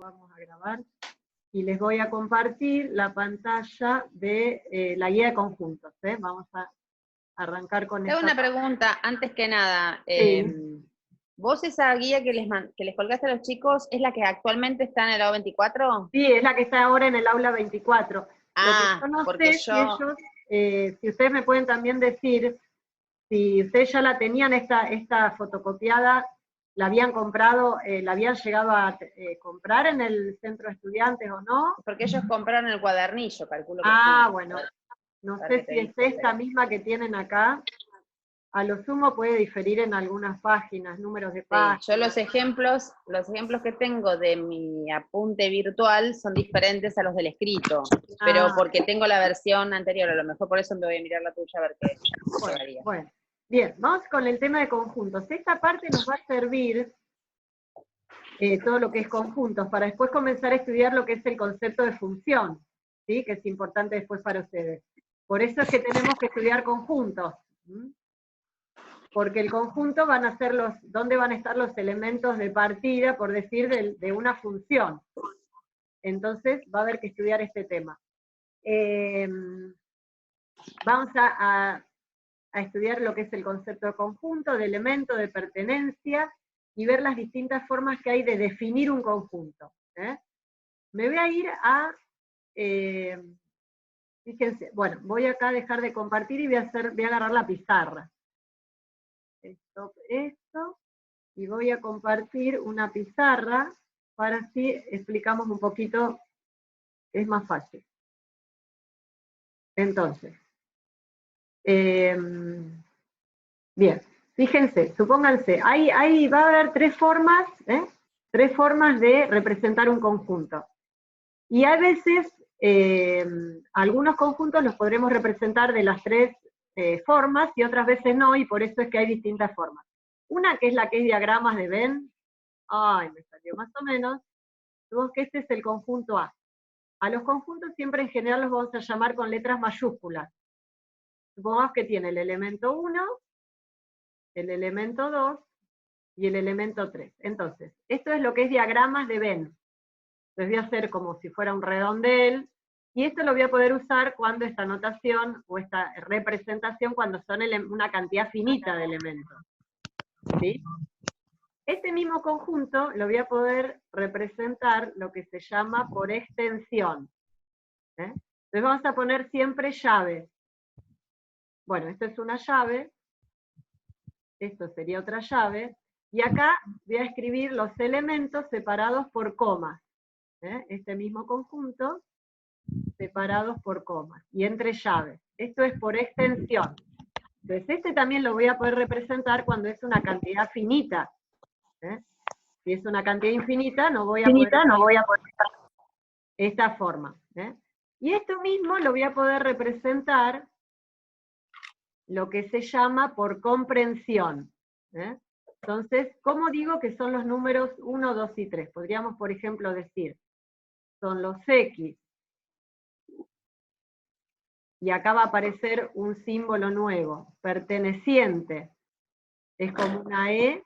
Vamos a grabar y les voy a compartir la pantalla de la guía de conjuntos. Vamos a arrancar con Tengo esta. una pregunta, antes que nada. Sí. ¿Vos esa guía que les colgaste a los chicos es la que actualmente está en el lado 24? Sí, es la que está ahora en el aula 24. Lo que yo no porque sé si ellos, si ustedes me pueden también decir, si ustedes ya la tenían esta fotocopiada, la habían comprado, la habían llegado a comprar en el centro de estudiantes o no. Porque ellos compraron el cuadernillo, calculo que sí. Bueno, no a ver sé qué te si es dice, esta misma que tienen acá. A lo sumo puede diferir en algunas páginas, números de páginas. Yo los ejemplos que tengo de mi apunte virtual son diferentes a los del escrito, pero porque tengo la versión anterior, a lo mejor por eso me voy a mirar la tuya a ver qué llevaría. Bueno, bien, vamos con el tema de conjuntos. Esta parte nos va a servir todo lo que es conjuntos, para después comenzar a estudiar lo que es el concepto de función, ¿sí? Que es importante después para ustedes. Por eso es que tenemos que estudiar conjuntos. Porque el conjunto van a ser ¿dónde van a estar los elementos de partida, por decir, de una función? Entonces va a haber que estudiar este tema. Vamos a estudiar lo que es el concepto de conjunto, de elemento, de pertenencia, y ver las distintas formas que hay de definir un conjunto. Me voy a ir a... fíjense, bueno, voy acá a dejar de compartir y voy a agarrar la pizarra. Esto, y voy a compartir una pizarra para así explicamos un poquito, es más fácil. Entonces, bien, fíjense, supónganse, ahí va a haber tres formas de representar un conjunto. Y a veces, algunos conjuntos los podremos representar de las tres formas, y otras veces no, y por eso es que hay distintas formas. Una que es la que es diagramas de Venn, me salió más o menos, supongamos que este es el conjunto A. A los conjuntos siempre en general los vamos a llamar con letras mayúsculas. Supongamos que tiene el elemento 1, el elemento 2 y el elemento 3. Entonces, esto es lo que es diagramas de Venn. Entonces voy a hacer como si fuera un redondel, y esto lo voy a poder usar cuando esta notación o esta representación, cuando son una cantidad finita de elementos. ¿Sí? Este mismo conjunto lo voy a poder representar lo que se llama por extensión. Entonces vamos a poner siempre llaves. Bueno, esto es una llave, esto sería otra llave, y acá voy a escribir los elementos separados por comas. Este mismo conjunto, separados por comas, y entre llaves. Esto es por extensión. Entonces este también lo voy a poder representar cuando es una cantidad finita. Si es una cantidad infinita, no voy a poder esta forma. Y esto mismo lo voy a poder representar lo que se llama por comprensión. Entonces, ¿cómo digo que son los números 1, 2 y 3? Podríamos, por ejemplo, decir, son los X, y acá va a aparecer un símbolo nuevo, perteneciente, es como una E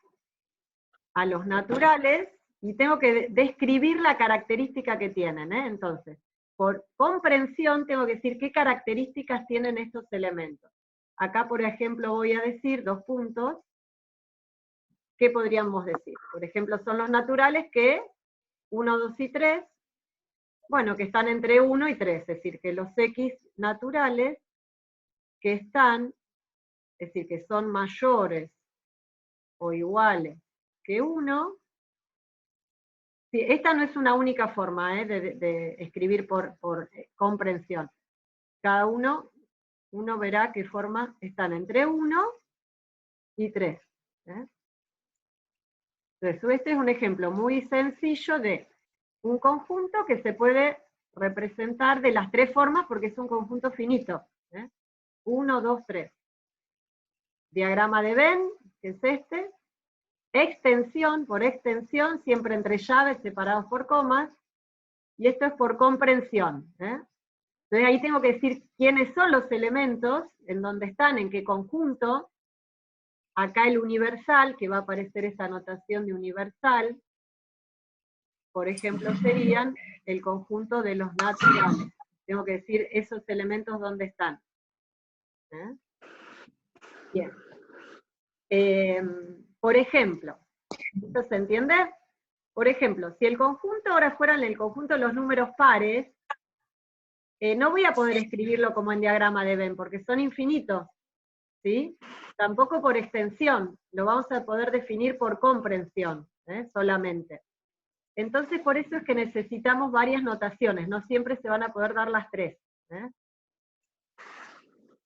a los naturales, y tengo que describir la característica que tienen. Entonces, por comprensión tengo que decir qué características tienen estos elementos. Acá, por ejemplo, voy a decir 2 puntos. ¿Qué podríamos decir? Por ejemplo, son los naturales que 1, 2 y 3, bueno, que están entre 1 y 3, es decir, que los X naturales que están, es decir, que son mayores o iguales que 1, sí, esta no es una única forma de escribir por comprensión. Cada uno verá qué forma están entre 1 y 3. Entonces, este es un ejemplo muy sencillo de un conjunto que se puede representar de las tres formas porque es un conjunto finito. 1, 2, 3. Diagrama de Venn, que es este. Extensión, por extensión, siempre entre llaves separados por comas. Y esto es por comprensión. Entonces ahí tengo que decir quiénes son los elementos, en dónde están, en qué conjunto. Acá el universal, que va a aparecer esta notación de universal. por ejemplo, serían el conjunto de los naturales. Tengo que decir esos elementos dónde están. Bien. Por ejemplo, ¿esto se entiende? Por ejemplo, si el conjunto ahora fuera el conjunto de los números pares, no voy a poder escribirlo como en diagrama de Venn, porque son infinitos, ¿sí? Tampoco por extensión, lo vamos a poder definir por comprensión, solamente. Entonces, por eso es que necesitamos varias notaciones, no siempre se van a poder dar las tres.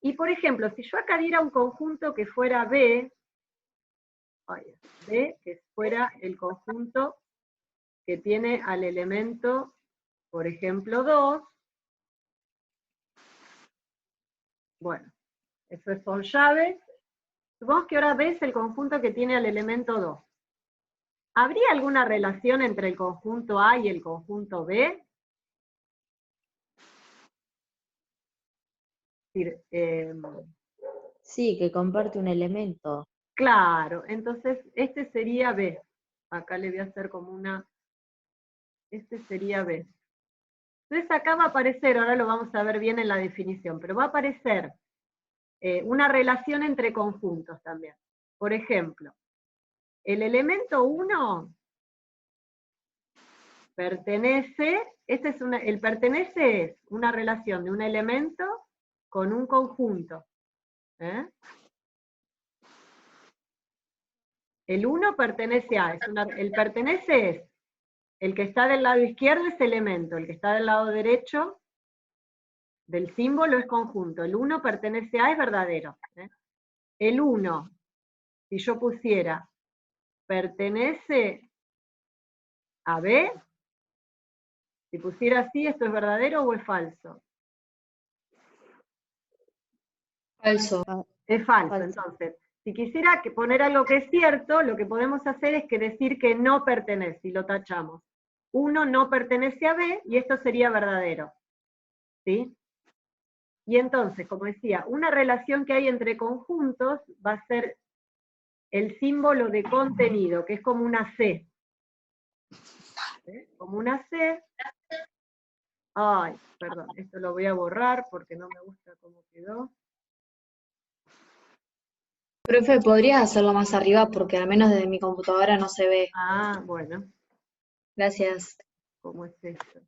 Y por ejemplo, si yo acá diera un conjunto que fuera B, que fuera el conjunto que tiene al elemento, por ejemplo, 2, bueno, eso son llaves. Supongamos que ahora B es el conjunto que tiene al elemento 2. ¿Habría alguna relación entre el conjunto A y el conjunto B? Sí, que comparte un elemento. Claro, entonces este sería B. Acá le voy a hacer como una... Este sería B. Entonces acá va a aparecer, ahora lo vamos a ver bien en la definición, pero va a aparecer una relación entre conjuntos también. Por ejemplo, el elemento 1 pertenece, el pertenece es una relación de un elemento con un conjunto. El 1 pertenece a, el pertenece es, el que está del lado izquierdo es elemento, el que está del lado derecho del símbolo es conjunto. El 1 pertenece a es verdadero. El 1, si yo pusiera, pertenece a B, si pusiera así, ¿esto es verdadero o es falso? Falso. Es falso. Entonces, si quisiera poner algo que es cierto, lo que podemos hacer es que decir que no pertenece, y lo tachamos. 1 no pertenece a B, y esto sería verdadero. ¿Sí? Y entonces, como decía, una relación que hay entre conjuntos va a ser el símbolo de contenido, que es como una C. Como una C. Ay, perdón, esto lo voy a borrar porque no me gusta cómo quedó. Profe, ¿podrías hacerlo más arriba? Porque al menos desde mi computadora no se ve. Ah, bueno. Gracias. ¿Cómo es esto?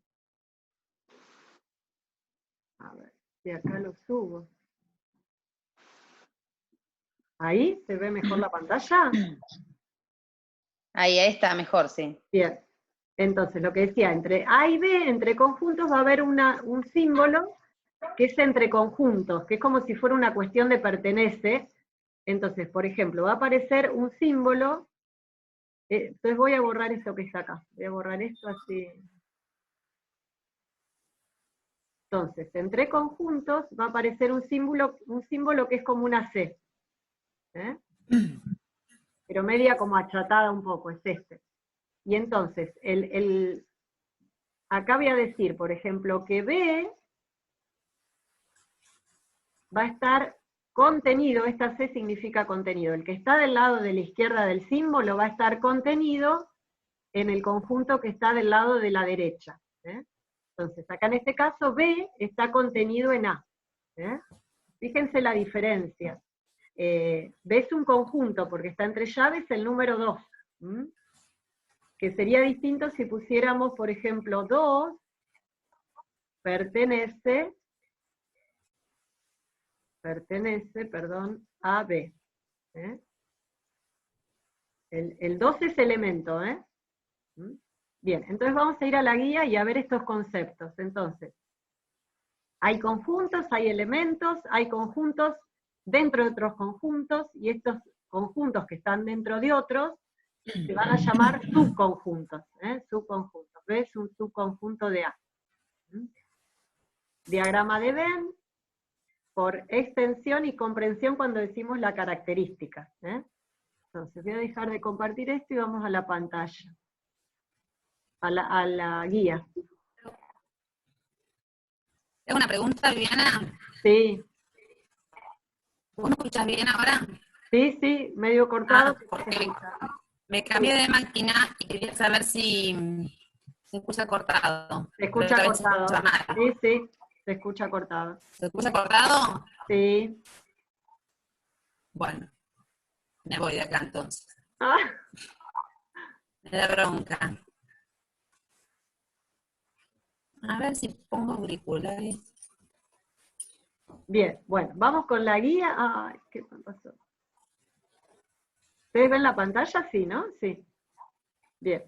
A ver, si acá lo subo. ¿Ahí se ve mejor la pantalla? Ahí está mejor, sí. Bien. Entonces, lo que decía, entre A y B, entre conjuntos, va a haber un símbolo que es entre conjuntos, que es como si fuera una cuestión de pertenece. Entonces, por ejemplo, va a aparecer un símbolo, entonces voy a borrar esto que está acá, voy a borrar esto así. Entonces, entre conjuntos va a aparecer un símbolo que es como una C. Pero media como achatada un poco, es este. Y entonces, acá voy a decir, por ejemplo, que B va a estar contenido, esta C significa contenido. El que está del lado de la izquierda del símbolo va a estar contenido en el conjunto que está del lado de la derecha. Entonces, acá en este caso B está contenido en A. Fíjense la diferencia. B es un conjunto porque está entre llaves el número 2. Que sería distinto si pusiéramos, por ejemplo, 2 pertenece, a B. El 2 es elemento, Bien, entonces vamos a ir a la guía y a ver estos conceptos. Entonces, hay conjuntos, hay elementos, hay conjuntos dentro de otros conjuntos, y estos conjuntos que están dentro de otros se van a llamar subconjuntos. Subconjuntos. ¿Ves? Un subconjunto de A. Diagrama de Venn, por extensión y comprensión cuando decimos la característica. Entonces voy a dejar de compartir esto y vamos a la pantalla. A la guía. Tengo una pregunta, Viviana. Sí. ¿Vos me escuchás bien ahora? Sí, medio cortado. Porque me cambié de máquina y quería saber si Se escucha cortado. Se escucha Pero esta vez cortado. se escucha mal. Sí, sí, se escucha cortado. ¿Se escucha cortado? Sí. Bueno, me voy de acá entonces. Ah, Me da bronca. A ver si pongo auriculares. bien, bueno, vamos con la guía. Ay, ¿qué pasó? ¿Ustedes ven la pantalla? Sí, ¿no? Sí. Bien.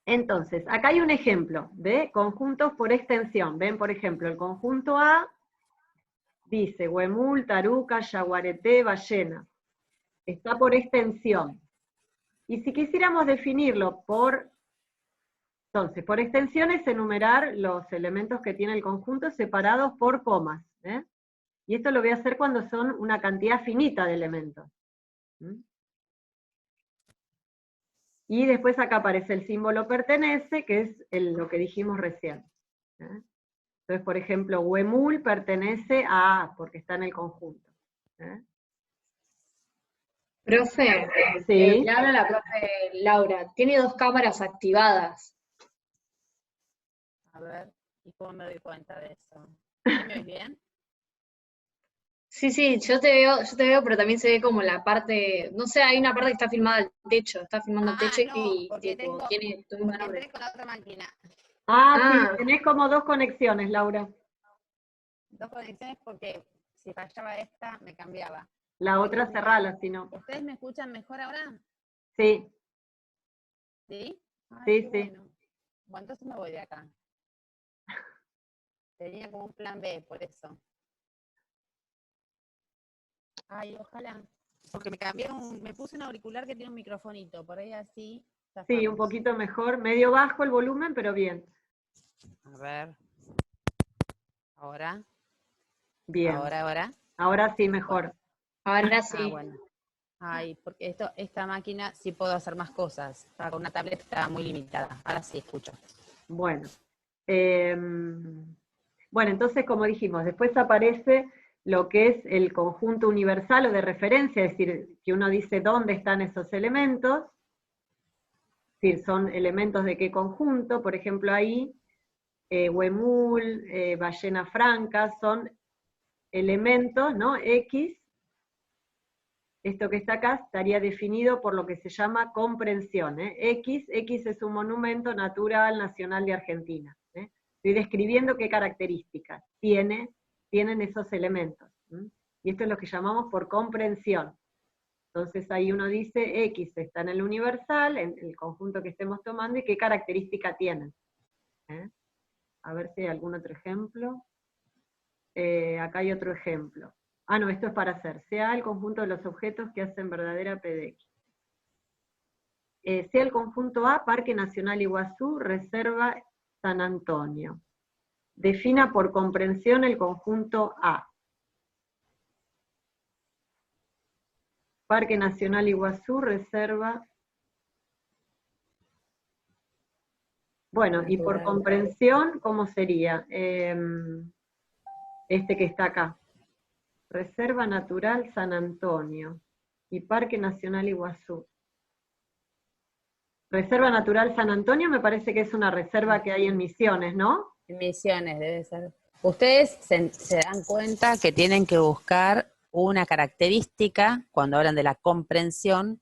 Entonces, acá hay un ejemplo de conjuntos por extensión. Ven, por ejemplo, el conjunto A dice huemul, taruca, yaguareté, ballena. Está por extensión. Y si quisiéramos definirlo por... Entonces, por extensión es enumerar los elementos que tiene el conjunto separados por comas. ¿Eh? Y esto lo voy a hacer cuando son una cantidad finita de elementos. ¿Mm? Y después acá aparece el símbolo pertenece, que es lo que dijimos recién. ¿Eh? Entonces, por ejemplo, huemul pertenece a A, porque está en el conjunto. ¿Eh? Profe, Sí, le habla la profe Laura. Tiene 2 cámaras activadas. A ver, ¿y cómo me doy cuenta de eso? ¿Me ves bien? Sí, yo te veo, pero también se ve como la parte, no sé, hay una parte que está filmada al techo, está filmando el techo No, y porque tipo, tengo, tiene tu mismo porque nombre. entré con la otra máquina. sí, Ah, tenés como 2 conexiones, Laura. 2 conexiones porque si fallaba esta, me cambiaba. La otra cerrala, si no. ¿Ustedes me escuchan mejor ahora? Sí, ¿Sí? Ay, sí, qué sí. bueno. Bueno, entonces me voy de acá. Tenía como un plan B, por eso. Ay, ojalá. Porque me puse un auricular que tiene un microfonito, por ahí así. Sí, un zafamos. poquito mejor. Medio bajo el volumen, pero bien. A ver. Ahora. Bien. Ahora. Ahora sí, Bueno. mejor. ahora sí. Bueno. Ay, porque esta máquina sí puedo hacer más cosas. Con una tableta estaba muy limitada. Ahora sí escucho. Bueno. Bueno, entonces, como dijimos, después aparece lo que es el conjunto universal o de referencia, es decir, que uno dice dónde están esos elementos, es decir, son elementos de qué conjunto, por ejemplo ahí, huemul, ballena franca, son elementos, ¿no? X, esto que está acá estaría definido por lo que se llama comprensión. X es un monumento natural nacional de Argentina. Estoy describiendo qué características tienen esos elementos. Y esto es lo que llamamos por comprensión. Entonces ahí uno dice, X está en el universal, en el conjunto que estemos tomando, y qué característica tienen. A ver si hay algún otro ejemplo. Acá hay otro ejemplo. Ah, no, esto es para hacer. Sea el conjunto de los objetos que hacen verdadera PDX. Sea el conjunto A, Parque Nacional Iguazú, Reserva San Antonio. Defina por comprensión el conjunto A. Parque Nacional Iguazú, Reserva. Bueno, y por comprensión, ¿cómo sería? Este que está acá. Reserva Natural San Antonio y Parque Nacional Iguazú. Reserva Natural San Antonio me parece que es una reserva que hay en Misiones, ¿no? En Misiones debe ser. Ustedes se dan cuenta que tienen que buscar una característica, cuando hablan de la comprensión,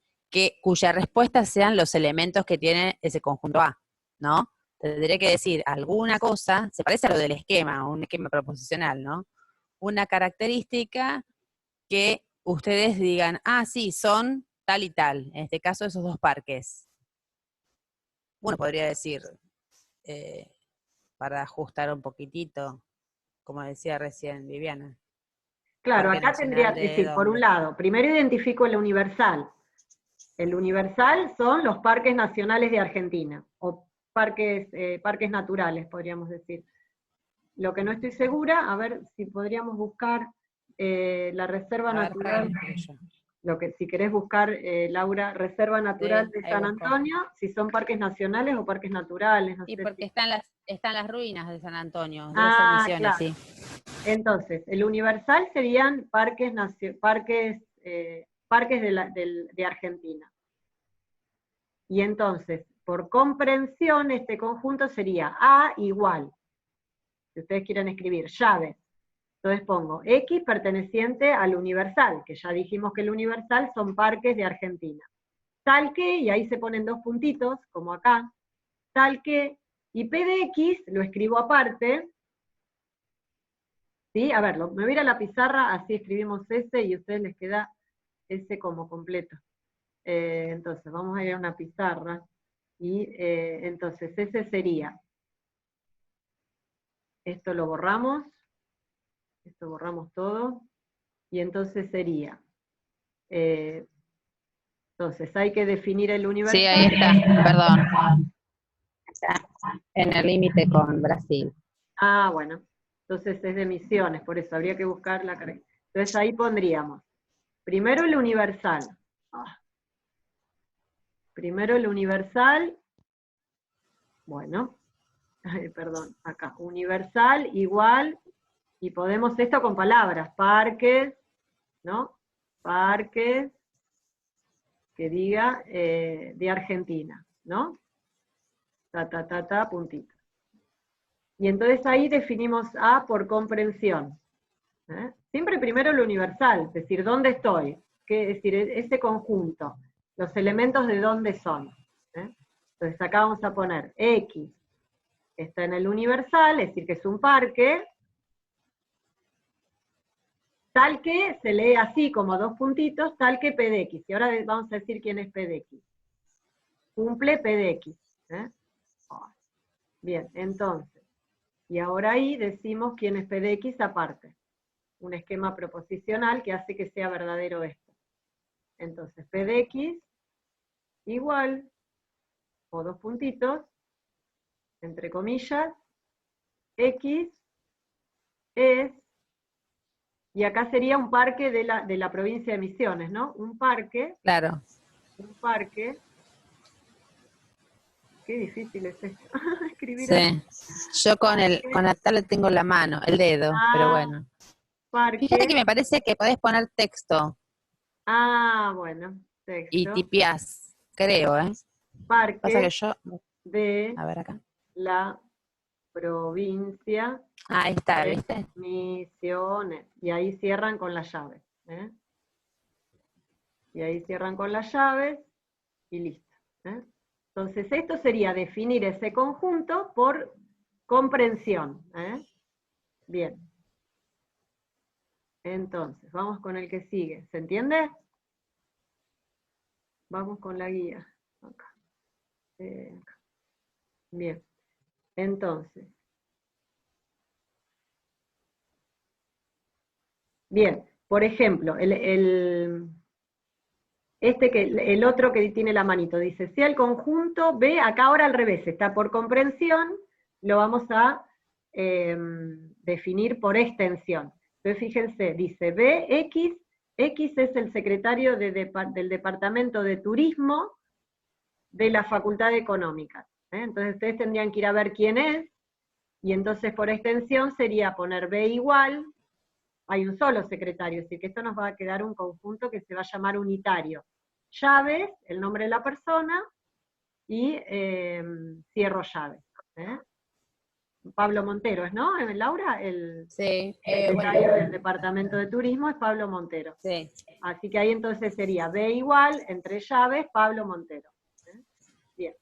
cuya respuesta sean los elementos que tiene ese conjunto A, ¿no? Tendré que decir alguna cosa, se parece a lo del esquema, un esquema proposicional, ¿no? Una característica que ustedes digan, ah, sí, son tal y tal, en este caso esos 2 parques. Uno podría decir, para ajustar un poquitito, como decía recién Viviana. Claro, Parque acá tendría Nacional que de decir, por un dónde. lado, primero identifico el universal. El universal son los parques nacionales de Argentina, o parques naturales, podríamos decir. Lo que no estoy segura, a ver si podríamos buscar la Reserva A ver, Natural, yo. si querés buscar, Laura, Reserva Natural Sí, de ahí San busco. Antonio, si son parques nacionales o parques naturales, no Y sé porque si... están las ruinas de San Antonio, debe ser Ah, Misiones, claro. sí. Entonces, el universal serían parques de Argentina. Y entonces, por comprensión, este conjunto sería A igual, si ustedes quieren escribir, llaves. Entonces pongo X perteneciente al universal, que ya dijimos que el universal son parques de Argentina. Tal que, y ahí se ponen dos puntitos, como acá, tal que, y P de X lo escribo aparte, ¿sí? A ver, me voy a ir a la pizarra, así escribimos ese, y a ustedes les queda ese como completo. Entonces, vamos a ir a una pizarra, y entonces ese sería, esto lo borramos, esto borramos todo, y entonces sería, entonces hay que definir el universal. Sí, ahí está, perdón. Está en el límite con Brasil. Ah, bueno, entonces es de Misiones, por eso habría que buscar la carga. Entonces ahí pondríamos, primero el universal. Primero el universal, bueno, perdón, acá, universal igual, y podemos esto con palabras, parques, ¿no? Parques, que diga de Argentina, ¿no? Puntito. Y entonces ahí definimos A por comprensión. Siempre primero lo universal, es decir, ¿dónde estoy? Es decir, ese conjunto, los elementos de dónde son. Entonces acá vamos a poner X, está en el universal, es decir, que es un parque, tal que se lee así como dos puntitos, tal que P de X. Y ahora vamos a decir quién es P de X. Cumple P de X. Bien, entonces, y ahora ahí decimos quién es P de X aparte. Un esquema proposicional que hace que sea verdadero esto. Entonces, P de X igual, o dos puntitos, entre comillas, X es, y acá sería un parque de la provincia de Misiones, ¿no? Un parque, Claro. qué difícil es esto, escribir Sí. Yo con la tablet tengo la mano, el dedo, pero bueno. Parque. Fíjate que me parece que podés poner texto Bueno, texto. y tipeás, creo, ¿eh? Parque Pasa que yo, de a ver acá. la provincia Ahí está, de ¿viste? Misiones. Y ahí cierran con las llaves. Y ahí cierran con las llaves y listo. Entonces esto sería definir ese conjunto por comprensión. Bien. Entonces, vamos con el que sigue. ¿Se entiende? Vamos con la guía. Acá. Acá. Bien. Entonces. Bien. Por ejemplo, el otro que tiene la manito, dice, si el conjunto B, acá ahora al revés, está por comprensión, lo vamos a definir por extensión. Entonces fíjense, dice BX, X es el secretario del Departamento de Turismo de la Facultad de Económicas. Entonces ustedes tendrían que ir a ver quién es, y entonces por extensión sería poner B igual, hay un solo secretario, es decir, que esto nos va a quedar un conjunto que se va a llamar unitario. Llaves, el nombre de la persona, y cierro llaves. Pablo Montero, ¿no? Laura, Sí. secretario del Departamento de Turismo es Pablo Montero. Sí. Así que ahí entonces sería B igual, entre llaves, Pablo Montero. Bien.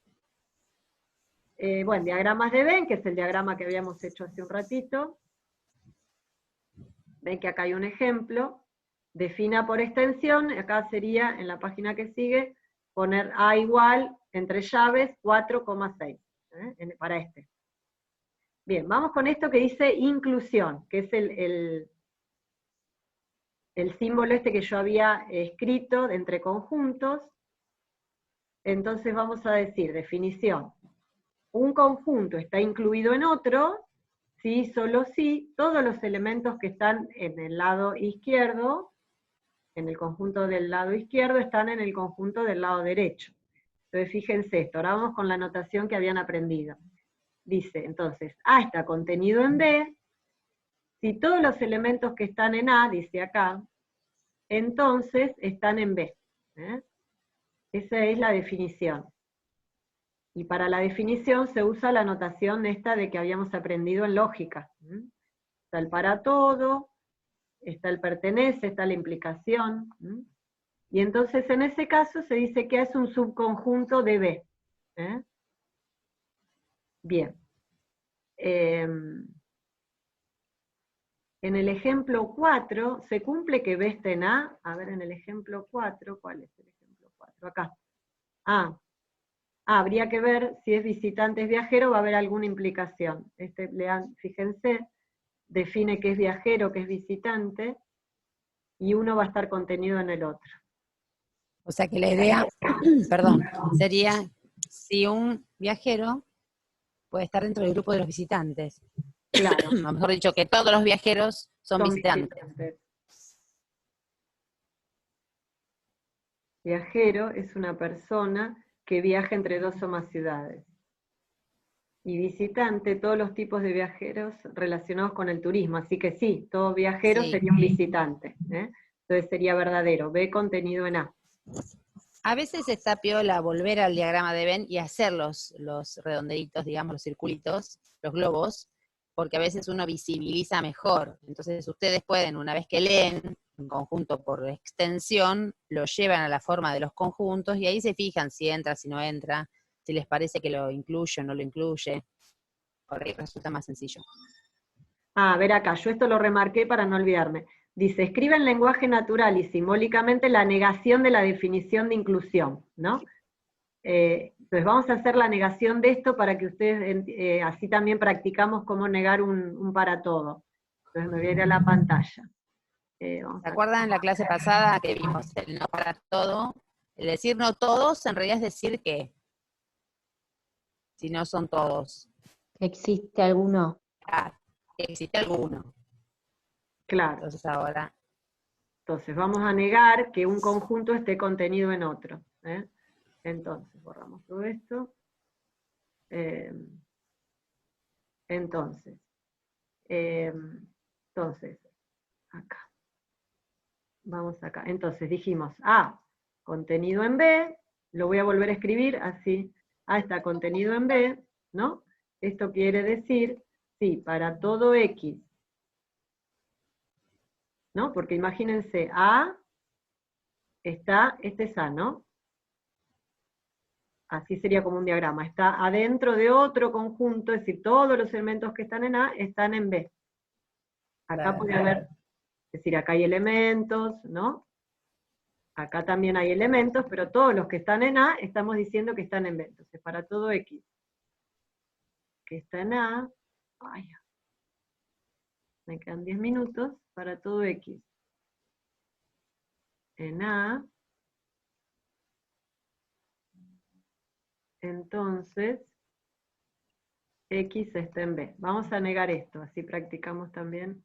Bueno, diagramas de Venn, que es el diagrama que habíamos hecho hace un ratito. Ven que acá hay un ejemplo. Defina por extensión, acá sería, en la página que sigue, poner A igual, entre llaves, 4,6, para este. Bien, vamos con esto que dice inclusión, que es el símbolo este que yo había escrito de entre conjuntos. Entonces vamos a decir, definición. Un conjunto está incluido en otro, si, solo si, todos los elementos que están en el lado izquierdo, en el conjunto del lado izquierdo, están en el conjunto del lado derecho. Entonces fíjense esto, ahora vamos con la notación que habían aprendido. Dice, entonces, A está contenido en B, si todos los elementos que están en A, dice acá, entonces están en B. Esa es la definición. Y para la definición se usa la notación esta de que habíamos aprendido en lógica. Está el para todo, está el pertenece, está la implicación. Y entonces en ese caso se dice que es un subconjunto de B. Bien. En el ejemplo 4, ¿se cumple que B esté en A? A ver, en el ejemplo 4, ¿cuál es el ejemplo 4? Acá. Habría que ver si es visitante, es viajero, va a haber alguna implicación. Fíjense, define que es viajero, que es visitante, y uno va a estar contenido en el otro. O sea que la idea, perdón, sería si un viajero puede estar dentro del grupo de los visitantes. Claro. O mejor dicho, que todos los viajeros son visitantes. Viajero es una persona que viaja entre dos o más ciudades. Y visitante, todos los tipos de viajeros relacionados con el turismo. Así que sí, todo viajero sería un visitante. Entonces sería verdadero. B contenido en A. A veces está piola volver al diagrama de Venn y hacer los redondelitos, digamos, los circulitos, los globos, porque a veces uno visibiliza mejor. Entonces ustedes pueden, una vez que leen un conjunto por extensión, lo llevan a la forma de los conjuntos y ahí se fijan si entra, si no entra, si les parece que lo incluye o no lo incluye. Por ahí resulta más sencillo. A ver acá, yo esto lo remarqué para no olvidarme. Dice, escribe en lenguaje natural y simbólicamente la negación de la definición de inclusión, ¿no? Entonces vamos a hacer la negación de esto para que ustedes, así también practicamos cómo negar un para todo. Entonces me voy a ir a la pantalla. ¿Se acuerdan en la clase pasada que vimos el no para todo? El decir no todos en realidad es decir que, si no son todos. ¿Existe alguno? Existe alguno. Claro. Entonces ahora. Entonces vamos a negar que un conjunto esté contenido en otro. Entonces, borramos todo esto. Entonces, acá. Vamos acá. Entonces dijimos, A, contenido en B, lo voy a volver a escribir así. A está contenido en B, ¿no? Esto quiere decir, sí, para todo X, ¿no? Porque imagínense, A está, este es A, ¿no? Así sería como un diagrama. Está adentro de otro conjunto, es decir, todos los elementos que están en A están en B. Acá puede haber, es decir, acá hay elementos, ¿no? Acá también hay elementos, pero todos los que están en A estamos diciendo que están en B. Entonces, para todo X que está en A, me quedan 10 minutos, para todo X en A, entonces X está en B. Vamos a negar esto, así practicamos también.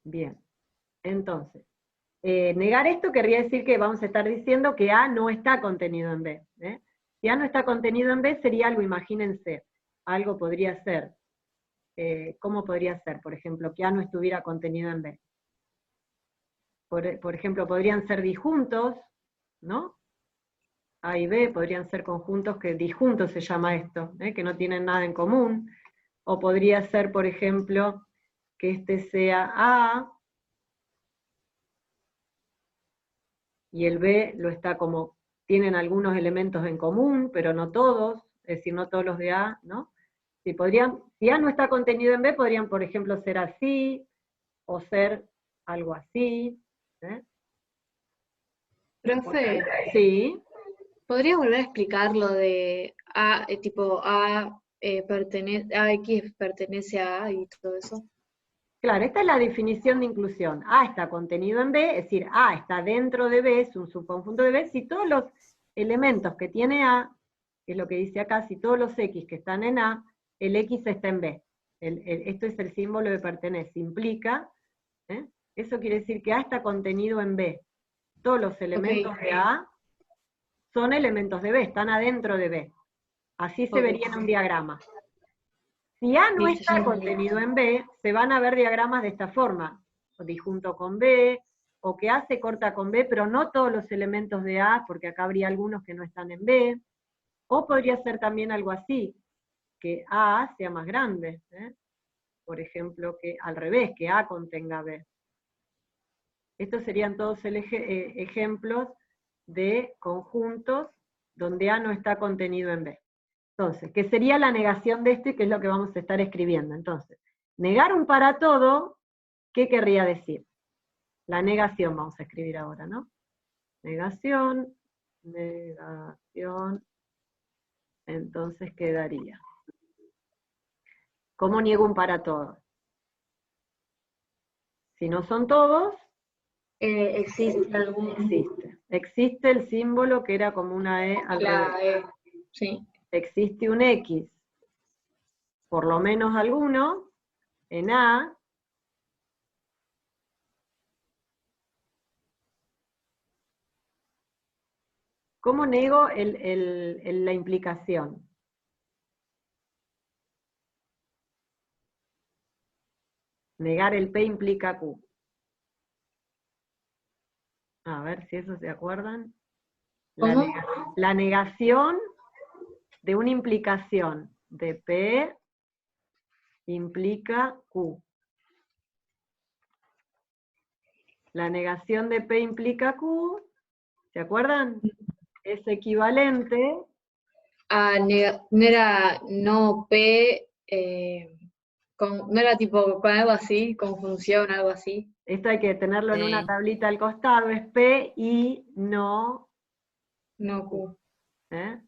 Bien, entonces, negar esto querría decir que vamos a estar diciendo que A no está contenido en B. Si A no está contenido en B sería algo, imagínense, algo podría ser. ¿Cómo podría ser? Por ejemplo, que A no estuviera contenido en B. Por ejemplo, podrían ser disjuntos, ¿no? A y B podrían ser conjuntos que disjuntos se llama esto, que no tienen nada en común. O podría ser, por ejemplo, que este sea A, y el B lo está como, tienen algunos elementos en común, pero no todos, es decir, no todos los de A, ¿no? Si A no está contenido en B, podrían, por ejemplo, ser así, o ser algo así. Profe, Sí. ¿podría volver a explicar lo de A, tipo A, A X pertenece a A y todo eso? Claro, esta es la definición de inclusión. A está contenido en B, es decir, A está dentro de B, es un subconjunto de B, si todos los elementos que tiene A, que es lo que dice acá, si todos los X que están en A, el X está en B. Esto es el símbolo de pertenece, implica, eso quiere decir que A está contenido en B. Todos los elementos de A son elementos de B, están adentro de B. Así se vería en un diagrama. Si A no está contenido en B, se van a ver diagramas de esta forma, o disjunto con B, o que A se corta con B, pero no todos los elementos de A, porque acá habría algunos que no están en B, o podría ser también algo así, que A sea más grande, por ejemplo, que al revés, que A contenga B. Estos serían todos ejemplos de conjuntos donde A no está contenido en B. Entonces, ¿qué sería la negación de esto y qué es lo que vamos a estar escribiendo? Entonces, negar un para todo, ¿qué querría decir? La negación vamos a escribir ahora, ¿no? Negación, negación, entonces quedaría. ¿Cómo niego un para todo? Si no son todos, Existe algún... existe el símbolo que era como una E al revés. Sí. Existe un X, por lo menos alguno, en A, ¿cómo nego la implicación? Negar el P implica Q. A ver si eso se acuerdan. ¿Cómo? La negación de una implicación de P implica Q. La negación de P implica Q, ¿se acuerdan? Es equivalente No era no P, no era tipo con algo así, conjunción, algo así. esto hay que tenerlo en una Sí. tablita al costado, es P y no No Q. ¿eh?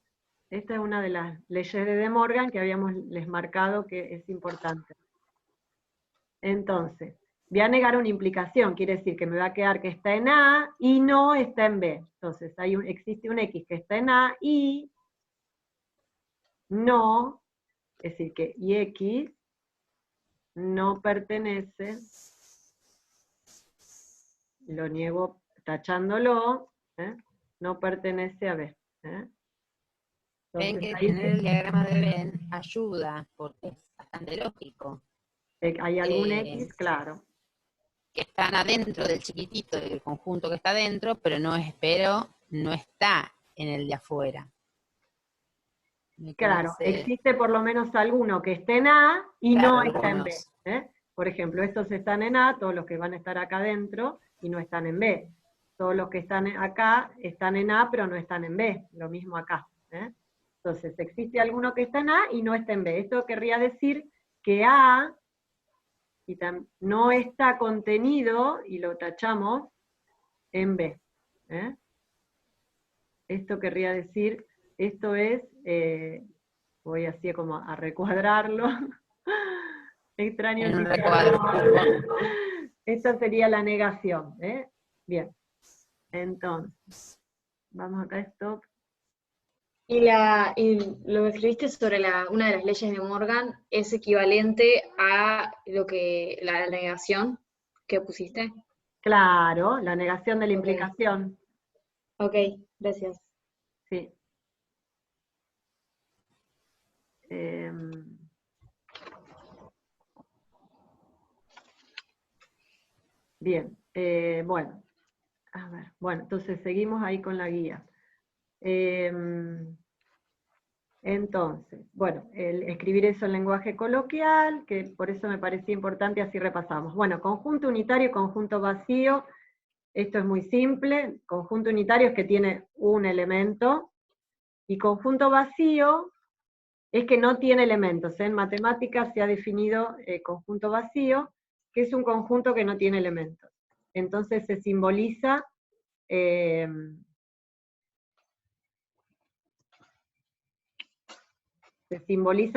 Esta es una de las leyes de De Morgan que habíamos les marcado que es importante. Entonces, voy a negar una implicación, quiere decir que me va a quedar que está en A y no está en B. Entonces, existe un X que está en A y no, es decir, que y X no pertenece, lo niego tachándolo, no pertenece a B. Ven Entonces, que ahí tener el diagrama de Venn ayuda, porque es bastante lógico. hay algún X, claro. Que están adentro del chiquitito, del conjunto que está adentro, pero no está en el de afuera. Claro, Entonces, existe por lo menos alguno que esté en A y claro, no está en B. algunos. Por ejemplo, estos están en A, todos los que van a estar acá adentro, y no están en B. Todos los que están acá están en A, pero no están en B. Lo mismo acá. Entonces, existe alguno que está en A y no está en B. Esto querría decir que A no está contenido, y lo tachamos, en B. Esto querría decir, esto es, voy así como a recuadrarlo, extraño En el un sistema. recuadro. Esta sería la negación, Bien, entonces, vamos acá, stop. Y lo que escribiste sobre una de las leyes de Morgan es equivalente a la negación que pusiste. Claro, la negación de la Ok. implicación, Ok, gracias. sí. Bien, bueno, a ver, bueno, entonces seguimos ahí con la guía. Entonces, bueno, escribir eso en lenguaje coloquial, que por eso me parecía importante, así repasamos. Bueno, conjunto unitario y conjunto vacío, esto es muy simple. Conjunto unitario es que tiene un elemento, y conjunto vacío es que no tiene elementos. En matemáticas se ha definido conjunto vacío, que es un conjunto que no tiene elementos. Entonces se simboliza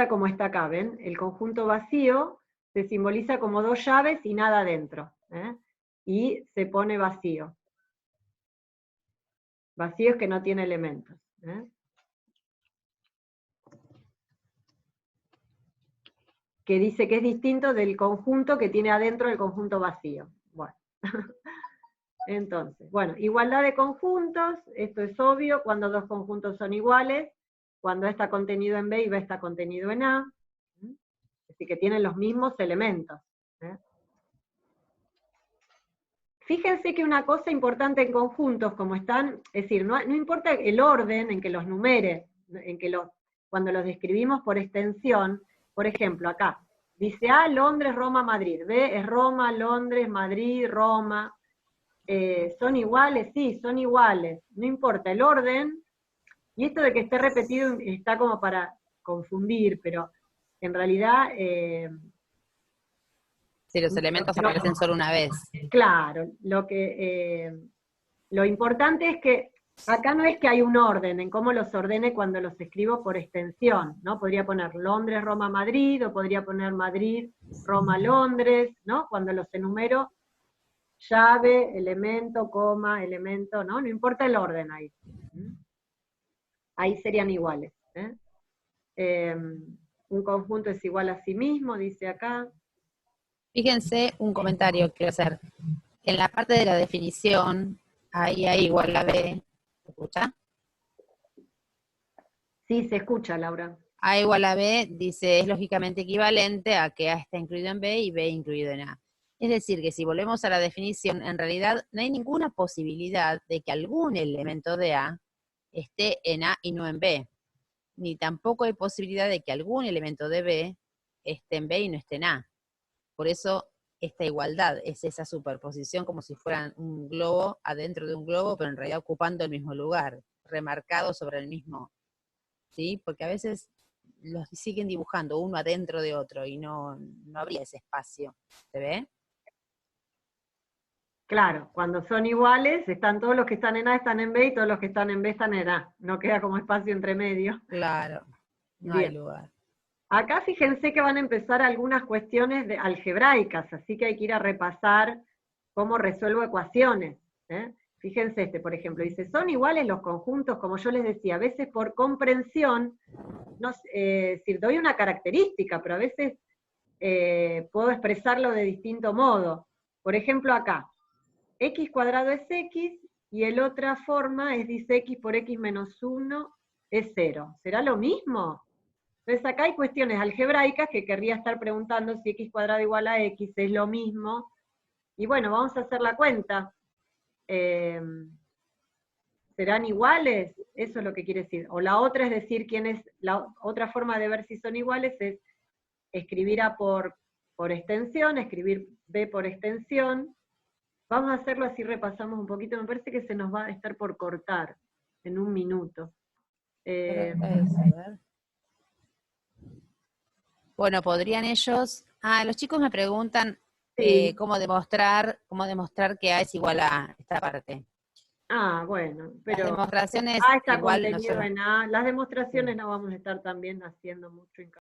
como está acá, ¿ven? El conjunto vacío se simboliza como dos llaves y nada adentro, y se pone vacío. Vacío es que no tiene elementos. Que dice que es distinto del conjunto que tiene adentro el conjunto vacío. Bueno. Entonces, bueno, igualdad de conjuntos, esto es obvio, cuando dos conjuntos son iguales, cuando A está contenido en B y B está contenido en A, así que tienen los mismos elementos. fíjense que una cosa importante en conjuntos, como están, es decir, no importa el orden en que los numere, en que cuando los describimos por extensión, por ejemplo, acá, dice A, Londres, Roma, Madrid, B es Roma, Londres, Madrid, Roma, ¿son iguales? Sí, son iguales, no importa el orden, y esto de que esté repetido está como para confundir, pero en realidad... Si los elementos aparecen solo una vez. Claro, lo importante es que acá no es que hay un orden en cómo los ordene cuando los escribo por extensión, ¿no? Podría poner Londres, Roma, Madrid, o podría poner Madrid, Roma, Londres, ¿no? Cuando los enumero, llave, elemento, coma, elemento, ¿no? No importa el orden ahí. Ahí serían iguales. Un conjunto es igual a sí mismo, dice acá. Fíjense, un comentario que quiero hacer. En la parte de la definición, ahí A igual a B, ¿se escucha? Sí, se escucha, Laura. A igual a B dice, es lógicamente equivalente a que A está incluido en B y B incluido en A. Es decir, que si volvemos a la definición, en realidad no hay ninguna posibilidad de que algún elemento de A esté en A y no en B. Ni tampoco hay posibilidad de que algún elemento de B esté en B y no esté en A. Por eso esta igualdad es esa superposición como si fueran un globo adentro de un globo, pero en realidad ocupando el mismo lugar, remarcado sobre el mismo, ¿sí? Porque a veces los siguen dibujando uno adentro de otro y no habría ese espacio, ¿se ve? Claro, cuando son iguales, están todos los que están en A están en B y todos los que están en B están en A. No queda como espacio entre medio. Claro, no Bien. hay lugar. Acá fíjense que van a empezar algunas cuestiones algebraicas, así que hay que ir a repasar cómo resuelvo ecuaciones. Fíjense por ejemplo, dice, ¿son iguales los conjuntos? Como yo les decía, a veces por comprensión, si doy una característica, pero a veces puedo expresarlo de distinto modo. Por ejemplo acá, x cuadrado es x, y la otra forma dice x por x menos 1 es 0. ¿Será lo mismo? Entonces acá hay cuestiones algebraicas que querría estar preguntando si x cuadrado igual a x es lo mismo. Y bueno, vamos a hacer la cuenta. ¿Serán iguales? Eso es lo que quiere decir. O la otra es decir la otra forma de ver si son iguales es escribir A por extensión, escribir B por extensión. Vamos a hacerlo así, repasamos un poquito. Me parece que se nos va a estar por cortar en un minuto. Bueno, podrían ellos... los chicos me preguntan Sí. cómo demostrar que A es igual a esta parte. Bueno, pero las demostraciones A está igual contenido nosotros... en A. Las demostraciones no vamos a estar también haciendo mucho hincapié.